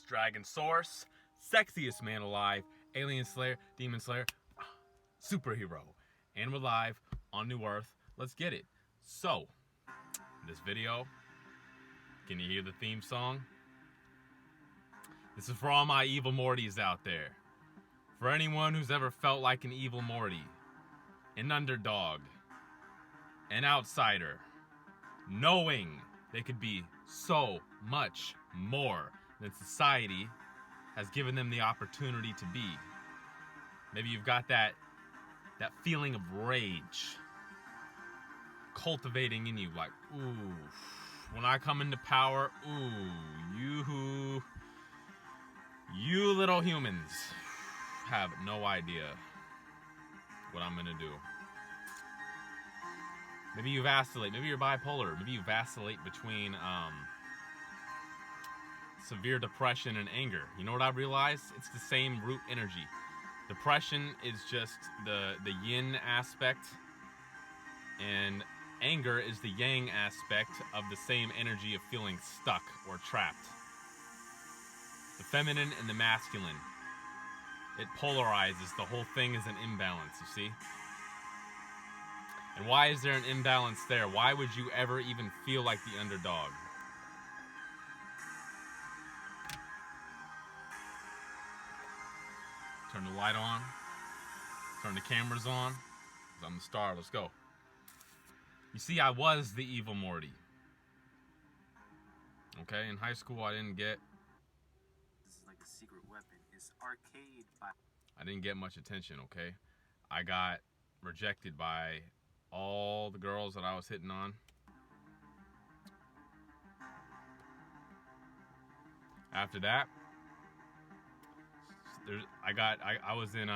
Dragon Source, sexiest man alive, alien slayer, demon slayer, superhero. And we're live on New Earth. Let's get it. So, in this video, can you hear the theme song? This is for all my Evil Mortys out there. For anyone who's ever felt like an Evil Morty, an underdog, an outsider, knowing they could be so much more than society has given them the opportunity to be. Maybe you've got that feeling of rage cultivating in you, like, ooh, when I come into power, ooh, you little humans have no idea what I'm gonna do. Maybe you vacillate, maybe you're bipolar, maybe you vacillate between severe depression and anger. You know what I realized? It's the same root energy. Depression is just the yin aspect, and anger is the yang aspect of the same energy of feeling stuck or trapped. The feminine and the masculine. It polarizes. The whole thing is an imbalance, you see? And why is there an imbalance there? Why would you ever even feel like the underdog? Turn the light on. Turn the cameras on. 'Cause I'm the star. Let's go. You see, I was the Evil Morty. Okay, in high school I didn't get... This is like a secret weapon. It's arcade by... I didn't get much attention, okay? I got rejected by all the girls that I was hitting on. After that, I was in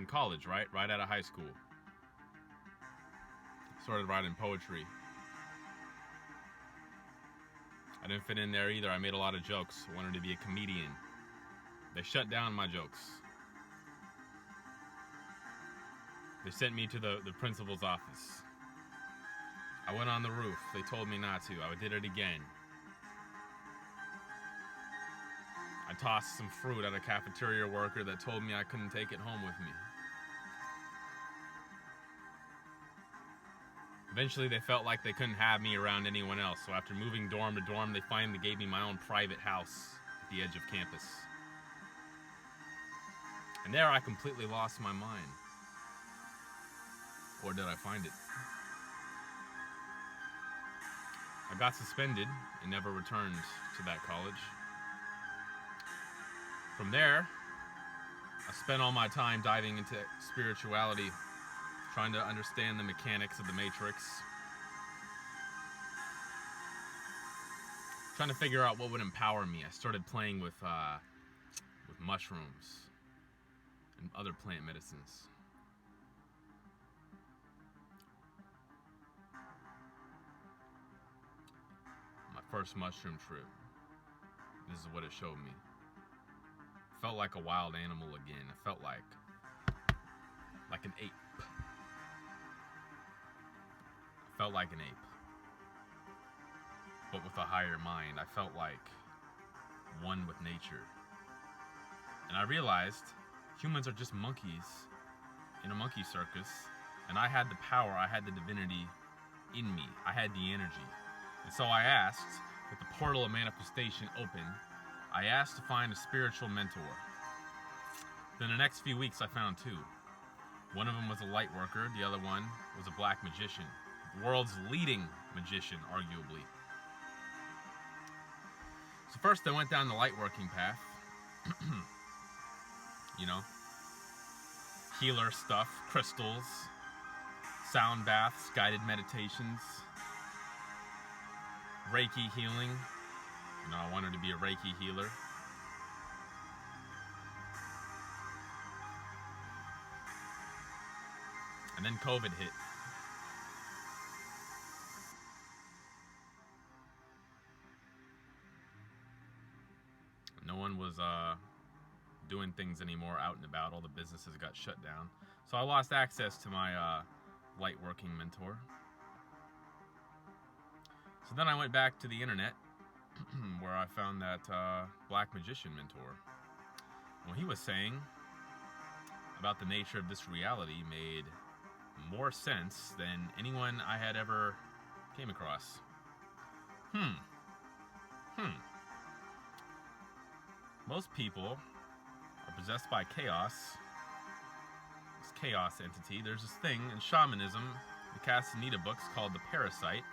college, right out of high school. Started writing poetry. I didn't fit in there either. I made a lot of jokes. I wanted to be a comedian. They shut down my jokes. They sent me to the principal's office. I went on the roof. They told me not to. I did it again. I tossed some fruit at a cafeteria worker that told me I couldn't take it home with me. Eventually, they felt like they couldn't have me around anyone else, so after moving dorm to dorm, they finally gave me my own private house at the edge of campus. And there I completely lost my mind. Or did I find it? I got suspended and never returned to that college. From there, I spent all my time diving into spirituality, trying to understand the mechanics of the Matrix, trying to figure out what would empower me. I started playing with mushrooms and other plant medicines. My first mushroom trip, this is what it showed me. I felt like a wild animal again. I felt like an ape. I felt like an ape, but with a higher mind. I felt like one with nature. And I realized humans are just monkeys in a monkey circus, and I had the power, I had the divinity in me. I had the energy. And so I asked, with the portal of manifestation open, I asked to find a spiritual mentor. Then the next few weeks I found two. One of them was a light worker, the other one was a black magician. The world's leading magician, arguably. So first I went down the light working path. You know, healer stuff, crystals, sound baths, guided meditations, Reiki healing. You know, I wanted to be a Reiki healer. And then COVID hit. No one was doing things anymore out and about. All the businesses got shut down. So I lost access to my light working mentor. So then I went back to the internet where I found that black magician mentor. What he was saying about the nature of this reality made more sense than anyone I had ever came across. Most people are possessed by chaos. This chaos entity. There's this thing in shamanism, the Castaneda books, called the parasite.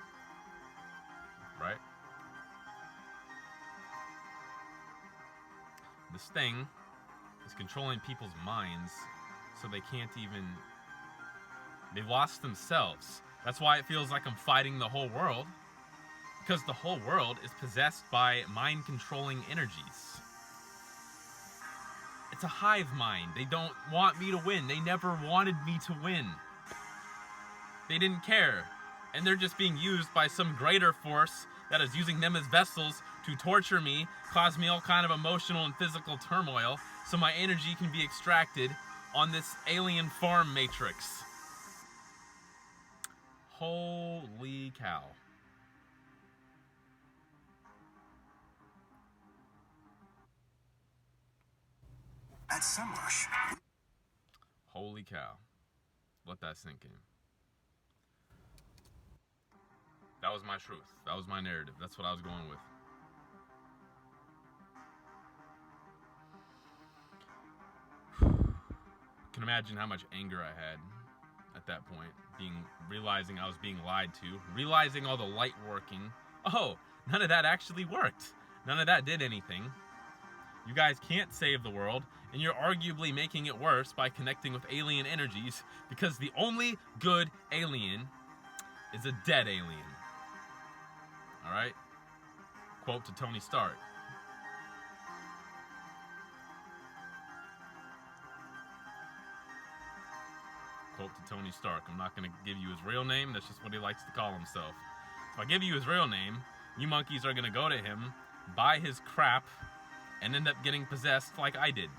Right? This thing is controlling people's minds so they can't even... They've lost themselves. That's why it feels like I'm fighting the whole world. Because the whole world is possessed by mind-controlling energies. It's a hive mind. They don't want me to win. They never wanted me to win. They didn't care. And they're just being used by some greater force that is using them as vessels to torture me, cause me all kind of emotional and physical turmoil, so my energy can be extracted on this alien farm matrix. Holy cow. At Sunrush. Holy cow. Let that sink in. That was my truth. That was my narrative. That's what I was going with. I can imagine how much anger I had at that point. Realizing I was being lied to. Realizing all the light working. Oh, none of that actually worked. None of that did anything. You guys can't save the world, and you're arguably making it worse by connecting with alien energies, because the only good alien is a dead alien. Alright? Quote to Tony Stark. Quote to Tony Stark. I'm not going to give you his real name. That's just what he likes to call himself. If I give you his real name, you monkeys are going to go to him, buy his crap, and end up getting possessed like I did.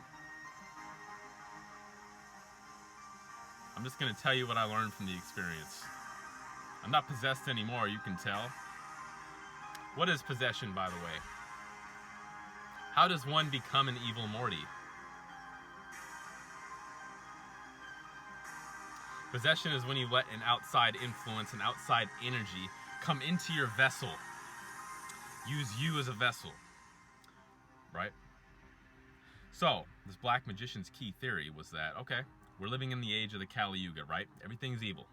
I'm just going to tell you what I learned from the experience. I'm not possessed anymore, you can tell. What is possession, by the way? How does one become an Evil Morty? Possession is when you let an outside influence, an outside energy, come into your vessel. Use you as a vessel. Right? So, this black magician's key theory was that, okay, we're living in the age of the Kali Yuga, right? Everything's evil.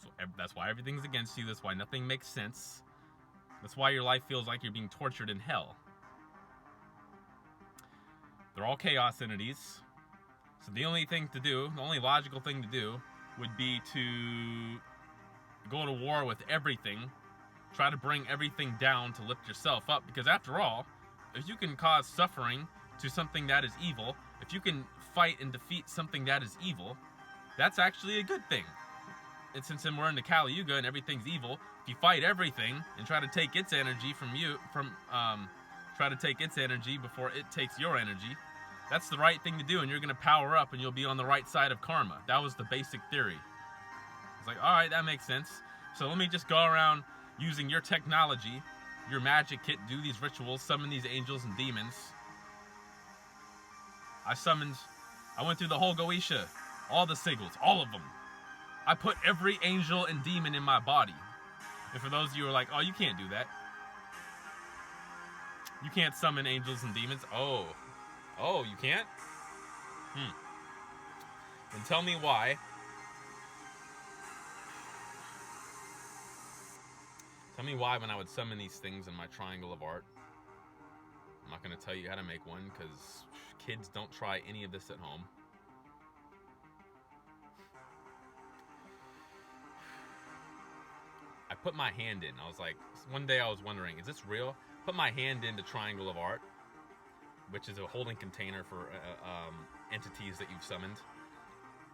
So that's why everything's against you. That's why nothing makes sense. That's why your life feels like you're being tortured in hell. They're all chaos entities. So the only thing to do, the only logical thing to do, would be to go to war with everything. Try to bring everything down to lift yourself up. Because after all, if you can cause suffering to something that is evil, if you can fight and defeat something that is evil, that's actually a good thing. And since we're in the Kali Yuga and everything's evil, if you fight everything and try to take its energy try to take its energy before it takes your energy, that's the right thing to do, and you're going to power up and you'll be on the right side of karma. That was the basic theory. It's like, alright, that makes sense. So let me just go around using your technology, your magic kit, do these rituals, summon these angels and demons. I went through the whole Goetia, all the sigils, all of them. I put every angel and demon in my body. And for those of you who are like, oh, you can't do that. You can't summon angels and demons. Oh, you can't? Then tell me why. Tell me why when I would summon these things in my triangle of art. I'm not going to tell you how to make one because kids don't try any of this at home. I put my hand in. I was like, one day I was wondering, is this real? Put my hand into triangle of art, which is a holding container for entities that you've summoned.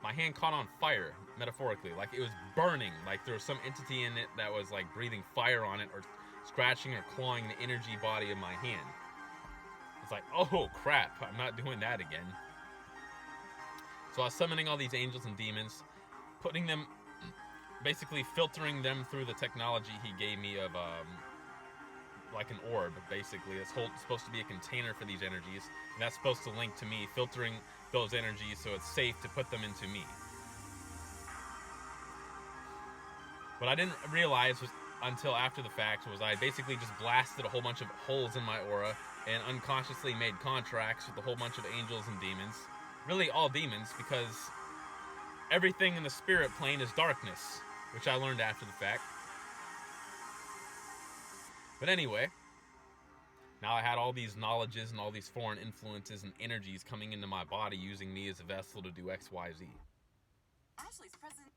My hand caught on fire, metaphorically, like it was burning, like there was some entity in it that was like breathing fire on it or scratching or clawing the energy body of my hand. It's like, oh crap, I'm not doing that again. So I was summoning all these angels and demons, putting them, basically filtering them through the technology he gave me of like an orb, basically. It's supposed to be a container for these energies, and that's supposed to link to me, filtering those energies so it's safe to put them into me. What I didn't realize was until after the fact was I basically just blasted a whole bunch of holes in my aura and unconsciously made contracts with a whole bunch of angels and demons. Really all demons, because everything in the spirit plane is darkness, which I learned after the fact. But anyway, now I had all these knowledges and all these foreign influences and energies coming into my body using me as a vessel to do X, Y, Z. Ashley's present.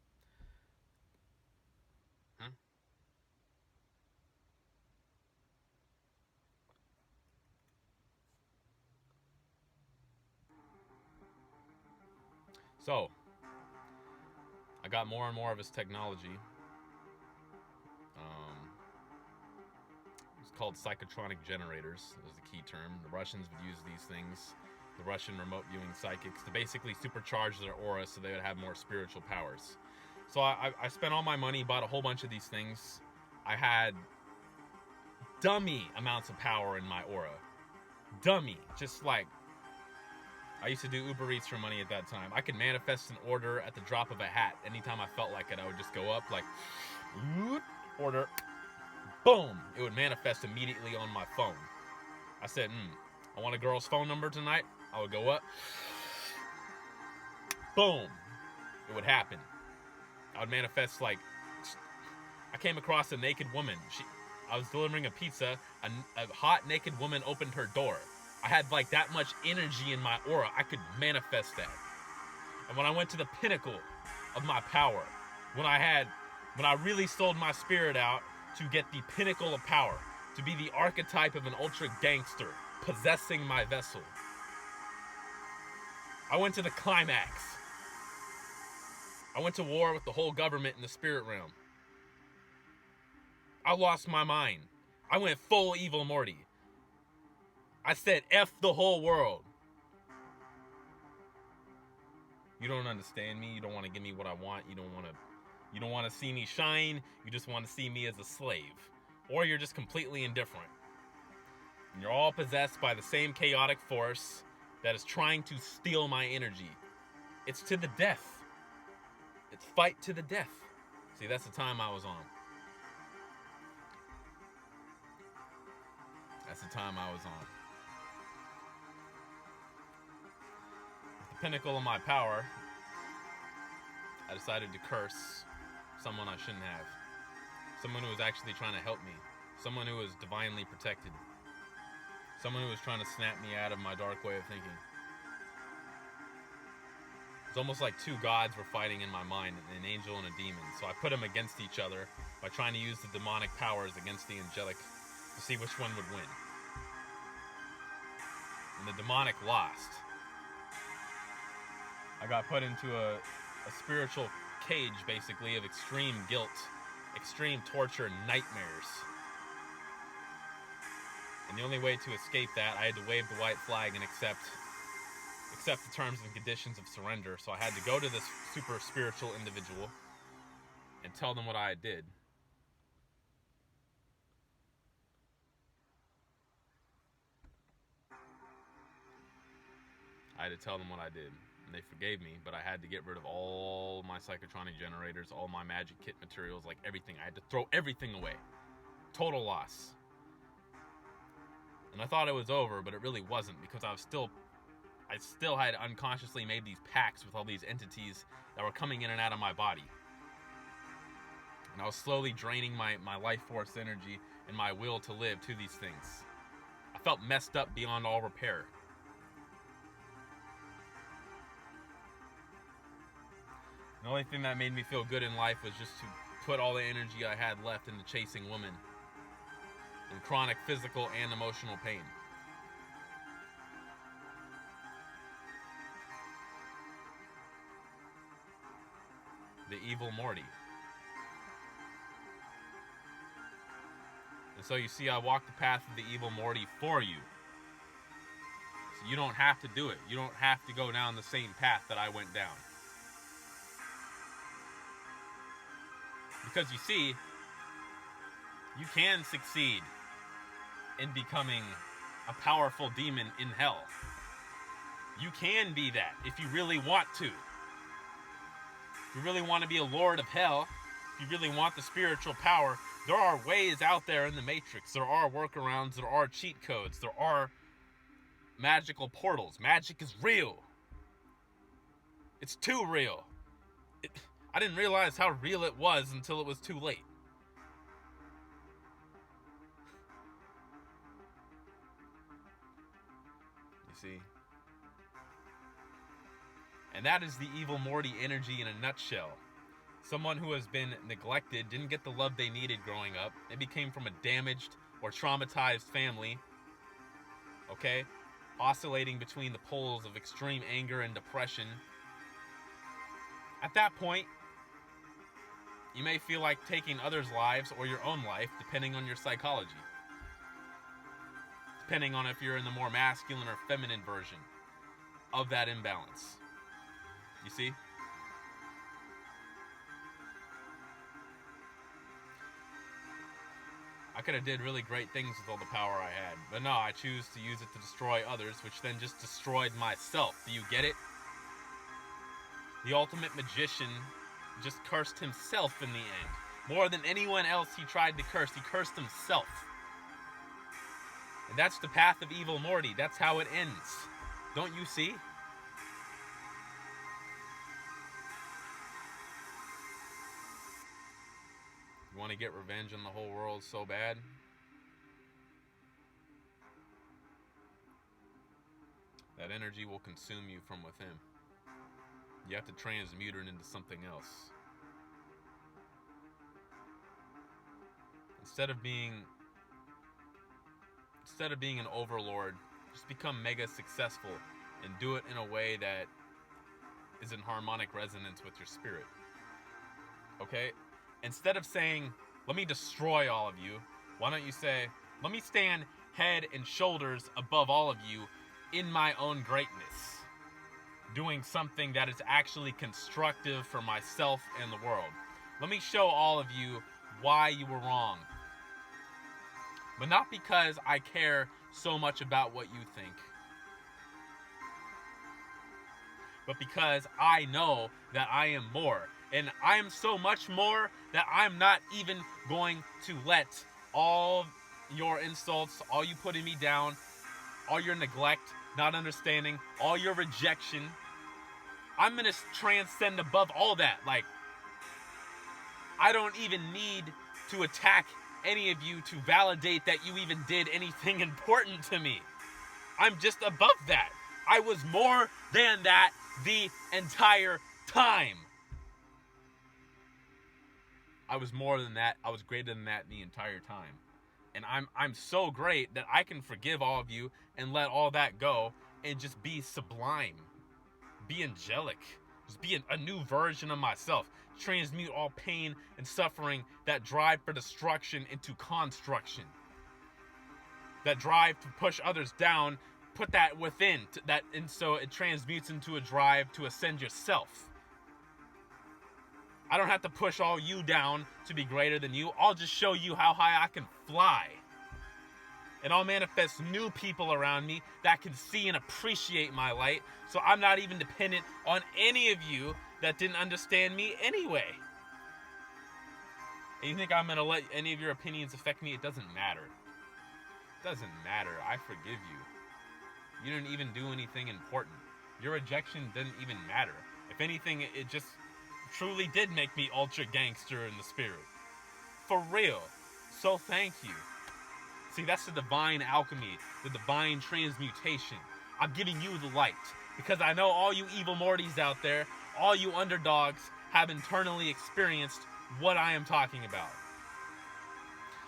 So, I got more and more of his technology. It's called psychotronic generators, is the key term. The Russians would use these things, the Russian remote viewing psychics, to basically supercharge their aura so they would have more spiritual powers. So I spent all my money, bought a whole bunch of these things. I had dummy amounts of power in my aura. Dummy. Just like, I used to do Uber Eats for money at that time. I could manifest an order at the drop of a hat. Anytime I felt like it, I would just go up like, order, boom. It would manifest immediately on my phone. I said, I want a girl's phone number tonight. I would go up, boom. It would happen. I would manifest like, I came across a naked woman. I was delivering a pizza. A hot naked woman opened her door. I had like that much energy in my aura. I could manifest that. And when I went to the pinnacle of my power, when I really sold my spirit out to get the pinnacle of power, to be the archetype of an ultra gangster possessing my vessel, I went to the climax. I went to war with the whole government in the spirit realm. I lost my mind. I went full Evil Morty. I said, F the whole world. You don't understand me. You don't want to give me what I want. You don't want to see me shine. You just want to see me as a slave. Or you're just completely indifferent. And you're all possessed by the same chaotic force that is trying to steal my energy. It's to the death. It's fight to the death. See, that's the time I was on. That's the time I was on. At the pinnacle of my power, I decided to curse someone I shouldn't have. Someone who was actually trying to help me. Someone who was divinely protected. Someone who was trying to snap me out of my dark way of thinking. It's almost like two gods were fighting in my mind, an angel and a demon. So I put them against each other by trying to use the demonic powers against the angelic to see which one would win. And the demonic lost. I got put into a spiritual cage, basically, of extreme guilt, extreme torture, and nightmares. And the only way to escape that, I had to wave the white flag and accept the terms and conditions of surrender. So I had to go to this super spiritual individual and tell them what I did. I had to tell them what I did. And they forgave me, but I had to get rid of all my psychotronic generators, all my magic kit materials, like everything. I had to throw everything away. Total loss. And I thought it was over, but it really wasn't, because I still had unconsciously made these pacts with all these entities that were coming in and out of my body. And I was slowly draining my life force energy and my will to live to these things. I felt messed up beyond all repair. The only thing that made me feel good in life was just to put all the energy I had left into chasing women in chronic physical and emotional pain. The Evil Morty. And so you see, I walked the path of the Evil Morty for you. So you don't have to do it. You don't have to go down the same path that I went down. Because you see, you can succeed. in becoming a powerful demon in hell. You can be that if you really want to. If you really want to be a lord of hell, if you really want the spiritual power, there are ways out there in the Matrix. There are workarounds, there are cheat codes, there are magical portals. Magic is real. It's too real. I didn't realize how real it was until it was too late. You see? And that is the Evil Morty energy in a nutshell. Someone who has been neglected, didn't get the love they needed growing up. Maybe came from a damaged or traumatized family. Okay? Oscillating between the poles of extreme anger and depression. At that point, you may feel like taking others' lives or your own life, depending on your psychology. Depending on if you're in the more masculine or feminine version of that imbalance. You see? I could have did really great things with all the power I had. But no, I choose to use it to destroy others, which then just destroyed myself. Do you get it? The ultimate magician just cursed himself in the end. More than anyone else he tried to curse, he cursed himself. And that's the path of Evil Morty. That's how it ends. Don't you see? You want to get revenge on the whole world so bad? That energy will consume you from within. You have to transmute it into something else. Instead of being an overlord, just become mega successful and do it in a way that is in harmonic resonance with your spirit. Okay? Instead of saying, let me destroy all of you, why don't you say, let me stand head and shoulders above all of you in my own greatness, doing something that is actually constructive for myself and the world. Let me show all of you why you were wrong. But not because I care so much about what you think, but because I know that I am more. And I am so much more that I'm not even going to let all your insults, all you putting me down, all your neglect, not understanding, all your rejection, I'm going to transcend above all that. Like, I don't even need to attack any of you to validate that you even did anything important to me. I'm just above that. I was more than that the entire time. I was more than that. I was greater than that the entire time. And I'm so great that I can forgive all of you and let all that go and just be sublime. Be angelic. Just be a new version of myself. Transmute all pain and suffering, that drive for destruction into construction. That drive to push others down, put that within. And so it transmutes into a drive to ascend yourself. I don't have to push all you down to be greater than you. I'll just show you how high I can fly. And I'll manifest new people around me that can see and appreciate my light. So I'm not even dependent on any of you that didn't understand me anyway. And you think I'm going to let any of your opinions affect me? It doesn't matter. It doesn't matter. I forgive you. You didn't even do anything important. Your rejection didn't even matter. If anything, it just truly did make me ultra gangster in the spirit. For real. So thank you. See, that's the divine alchemy, the divine transmutation. I'm giving you the light because I know all you evil Mortys out there, all you underdogs have internally experienced what I am talking about.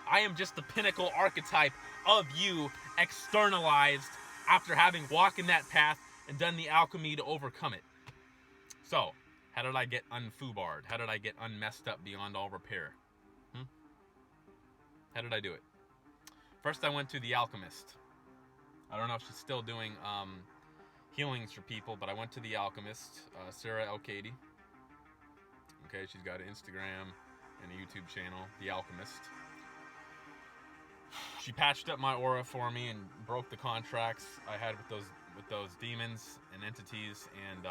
I am just the pinnacle archetype of you externalized after having walked in that path and done the alchemy to overcome it. So, how did I get unfoobarred? How did I get unmessed up beyond all repair? How did I do it? First, I went to the alchemist. I don't know if she's still doing healings for people, but I went to the alchemist, Sarah Elkady. Okay, she's got an Instagram and a YouTube channel, The Alchemist. she patched up my aura for me and broke the contracts I had with those demons and entities, and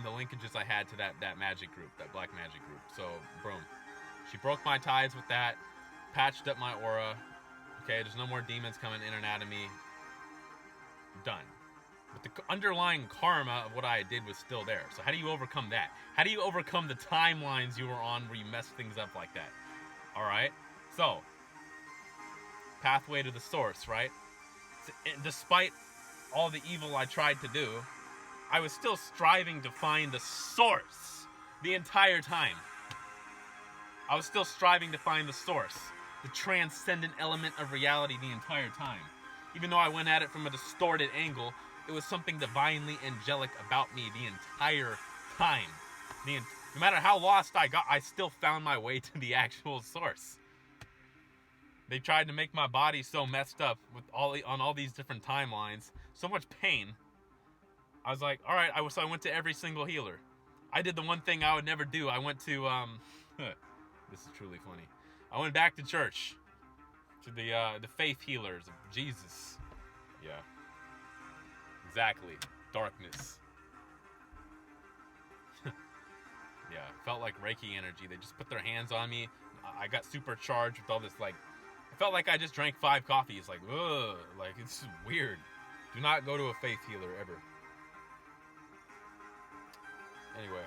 the linkages I had to that magic group, that black magic group. So boom, she broke my ties with that, patched up my aura. Okay, there's no more demons coming in and out of me. Done. But the underlying karma of what I did was still there. So how do you overcome that? How do you overcome the timelines you were on where you mess things up like that? Alright? So, pathway to the source, right? So, despite all the evil I tried to do, I was still striving to find the source the entire time. I was still striving to find the source, the transcendent element of reality the entire time. Even though I went at it from a distorted angle, it was something divinely angelic about me the entire time. No matter how lost I got, I still found my way to the actual source. They tried to make my body so messed up with on all these different timelines, so much pain. I was like, all right, so I went to every single healer. I did the one thing I would never do. I went to, this is truly funny. I went back to church, to the faith healers of Jesus. Yeah. Exactly. Darkness. Yeah, felt like Reiki energy. They just put their hands on me. I got supercharged with all this, like, I felt like I just drank 5 coffees. Like, ugh, like, it's weird. Do not go to a faith healer ever. Anyway.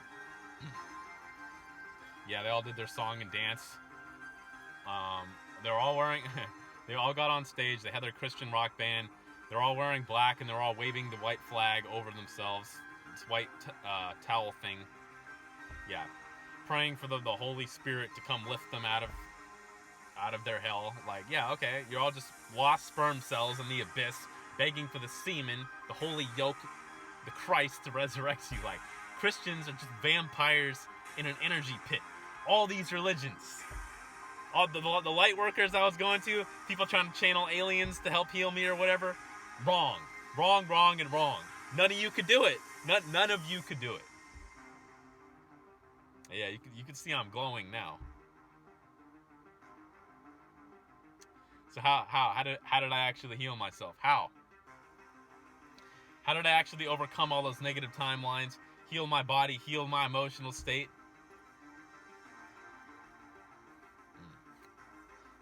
Yeah, they all did their song and dance. They're all wearing, they all got on stage. They had their Christian rock band. They're all wearing black, and they're all waving the white flag over themselves. This white towel thing. Yeah. Praying for the Holy Spirit to come lift them out of their hell. Like, yeah, okay. You're all just lost sperm cells in the abyss, begging for the semen, the holy yolk, the Christ to resurrect you. Like, Christians are just vampires in an energy pit. All these religions. All the light workers I was going to, people trying to channel aliens to help heal me or whatever. Wrong. Wrong, wrong, and wrong. None of you could do it. None of you could do it. Yeah, you can see I'm glowing now. So how did I actually heal myself? How did I actually overcome all those negative timelines, heal my body, heal my emotional state?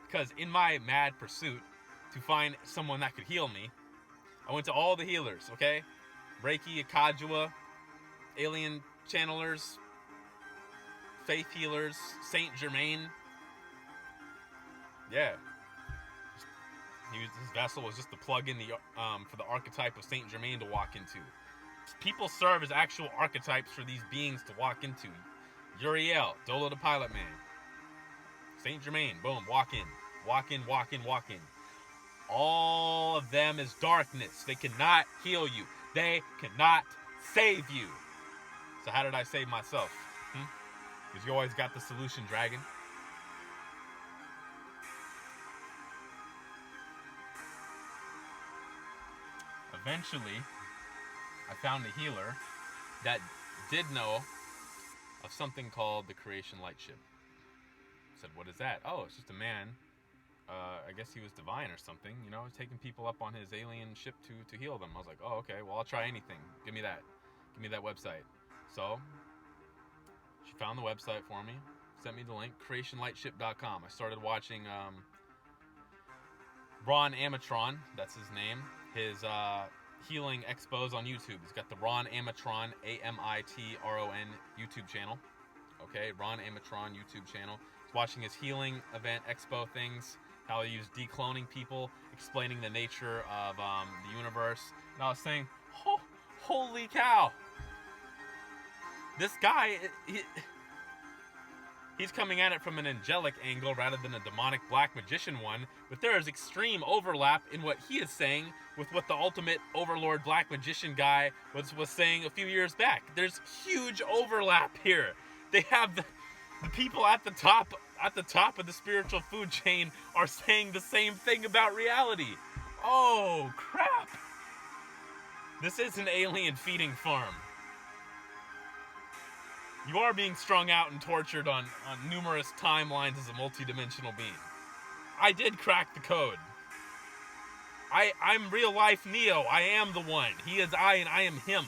Because in my mad pursuit to find someone that could heal me, I went to all the healers, okay? Reiki, Akajua, alien channelers, faith healers, Saint Germain. Yeah. His vessel was just the plug-in for the archetype of Saint Germain to walk into. People serve as actual archetypes for these beings to walk into. Uriel, Dolo the Pilot Man. Saint Germain, boom, walk in. Walk in, walk in, walk in. All of them is darkness. They cannot heal you. They cannot save you. So how did I save myself? Because you always got the solution, dragon. Eventually, I found a healer that did know of something called the Creation Light Ship. I said, what is that? Oh, it's just a man. I guess he was divine or something, you know, taking people up on his alien ship to heal them. I was like, oh, okay, well, I'll try anything. Give me that. Give me that website. So, she found the website for me, sent me the link, creationlightship.com. I started watching Ron Amatron, that's his name, his healing expos on YouTube. He's got the Ron Amatron, A-M-I-T-R-O-N YouTube channel. Okay, Ron Amatron YouTube channel. He's watching his healing event expo things, how he was decloning people, explaining the nature of the universe. And I was saying, oh, holy cow. This guy, he's coming at it from an angelic angle rather than a demonic black magician one, but there is extreme overlap in what he is saying with what the ultimate overlord black magician guy was saying a few years back. There's huge overlap here. They have the people at the top of the spiritual food chain are saying the same thing about reality. Oh, crap. This is an alien feeding farm. You are being strung out and tortured on numerous timelines as a multidimensional being. I did crack the code. I'm real life Neo. I am the one. He is I and I am him.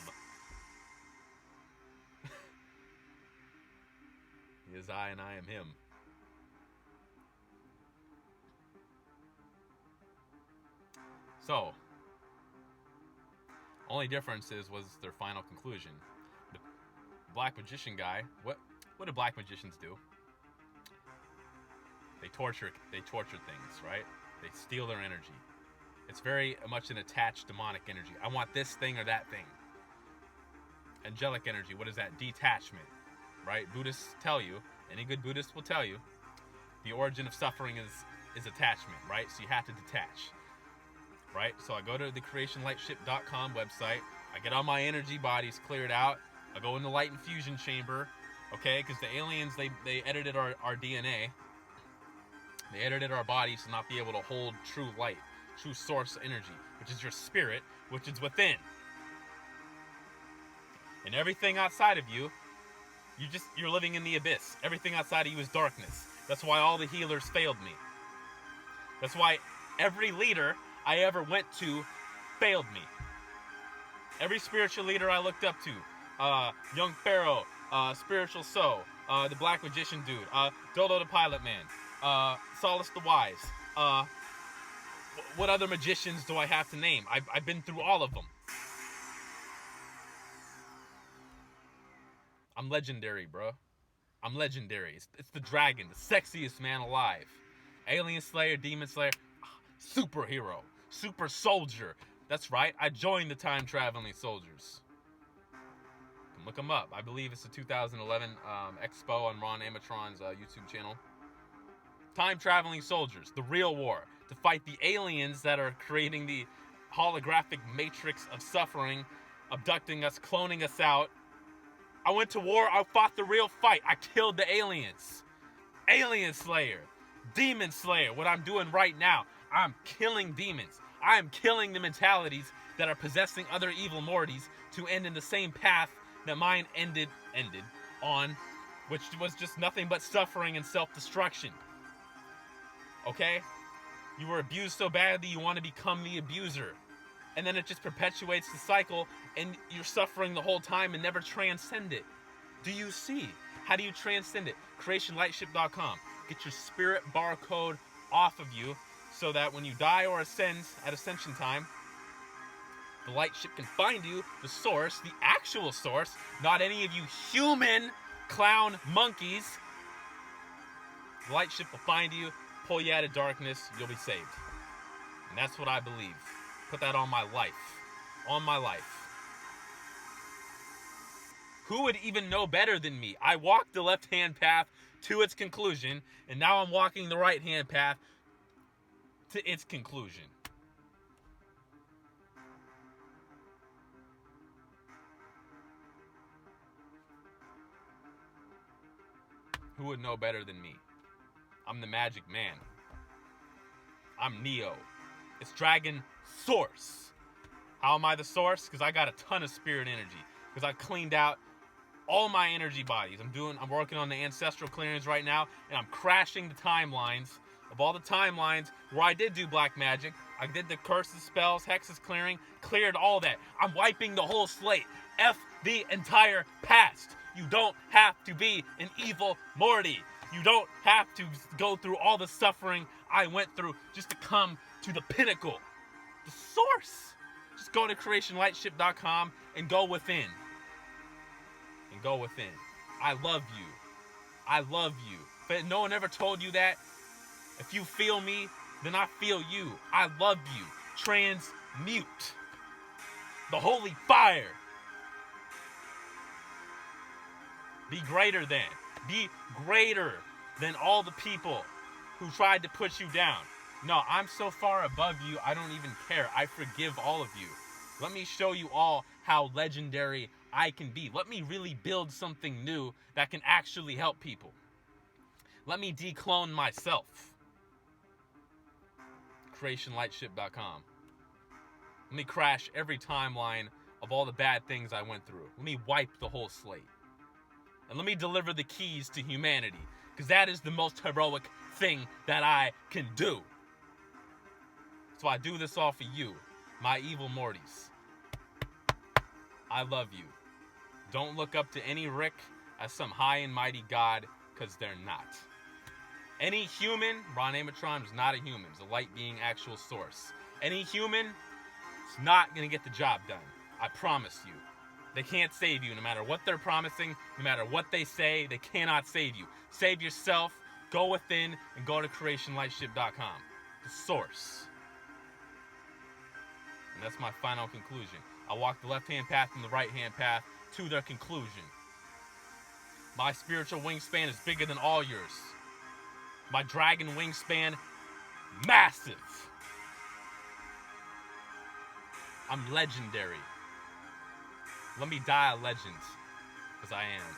He is I and I am him. So, only difference was their final conclusion. The black magician guy, what do black magicians do? They torture things, right? They steal their energy. It's very much an attached demonic energy. I want this thing or that thing. Angelic energy, what is that? Detachment, right? Buddhists tell you, any good Buddhist will tell you, the origin of suffering is attachment, right? So you have to detach, right? So I go to the creationlightship.com website. I get all my energy bodies cleared out. I go in the light infusion chamber, okay? Because the aliens, they edited our DNA. They edited our bodies to not be able to hold true light, true source energy, which is your spirit, which is within. And everything outside of you, you're living in the abyss. Everything outside of you is darkness. That's why all the healers failed me. That's why every leader I ever went to failed me. Every spiritual leader I looked up to, Young Pharaoh, Spiritual Soul, the Black Magician dude, Dodo the Pilot Man, Solace the Wise. What other magicians do I have to name? I've been through all of them. I'm legendary, bro. I'm legendary. It's the dragon, the sexiest man alive. Alien Slayer, Demon Slayer, superhero, super soldier. That's right, I joined the time traveling soldiers. You can look them up. I believe it's the 2011 Expo on Ron Amatron's YouTube channel. Time traveling soldiers, the real war, to fight the aliens that are creating the holographic matrix of suffering, abducting us, cloning us out. I went to war, I fought the real fight. I killed the aliens. Alien Slayer, Demon Slayer, what I'm doing right now. I'm killing demons. I am killing the mentalities that are possessing other evil Mortys to end in the same path that mine ended on, which was just nothing but suffering and self-destruction. Okay? You were abused so badly you want to become the abuser. And then it just perpetuates the cycle, and you're suffering the whole time and never transcend it. Do you see? How do you transcend it? CreationLightship.com. Get your spirit barcode off of you so that when you die or ascend at ascension time, the light ship can find you, the source, the actual source, not any of you human clown monkeys. The light ship will find you, pull you out of darkness, you'll be saved. And that's what I believe. Put that on my life. On my life. Who would even know better than me? I walked the left-hand path to its conclusion, and now I'm walking the right-hand path to its conclusion. Who would know better than me? I'm the magic man. I'm Neo. It's Dragon Source. How am I the source? Because I got a ton of spirit energy. Because I cleaned out all my energy bodies. I'm working on the ancestral clearings right now, and I'm crashing the timelines of all the timelines where I did do black magic. I did the curses, spells, hexes clearing, cleared all that. I'm wiping the whole slate. F the entire past. You don't have to be an evil Morty. You don't have to go through all the suffering I went through just to come to the pinnacle, the source. Just go to creationlightship.com and go within. And go within. I love you. I love you. But no one ever told you that. If you feel me, then I feel you. I love you. Transmute. The holy fire. Be greater than. Be greater than all the people who tried to put you down. No, I'm so far above you, I don't even care. I forgive all of you. Let me show you all how legendary I can be. Let me really build something new that can actually help people. Let me declone myself. CreationLightship.com. Let me crash every timeline of all the bad things I went through. Let me wipe the whole slate. And let me deliver the keys to humanity, because that is the most heroic thing that I can do. So I do this all for you, my evil Mortys. I love you. Don't look up to any Rick as some high and mighty god, because they're not. Any human, Ron Amatron is not a human. It's a light being, actual source. Any human is not going to get the job done. I promise you. They can't save you no matter what they're promising, no matter what they say. They cannot save you. Save yourself, go within, and go to creationlightship.com. The source. And that's my final conclusion. I walk the left-hand path and the right-hand path to their conclusion. My spiritual wingspan is bigger than all yours. My dragon wingspan, massive. I'm legendary. Let me die a legend, because I am.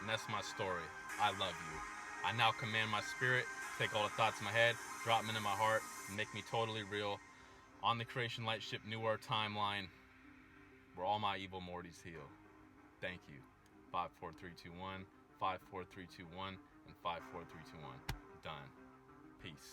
And that's my story. I love you. I now command my spirit to take all the thoughts in my head, drop them into my heart, and make me totally real on the Creation Lightship New Earth timeline, where all my evil Mortys heal. Thank you. 5, 4, 3, 2, 1, 5, 4, 3, 2, 1, and 5, 4, 3, 2, 1. Done. Peace.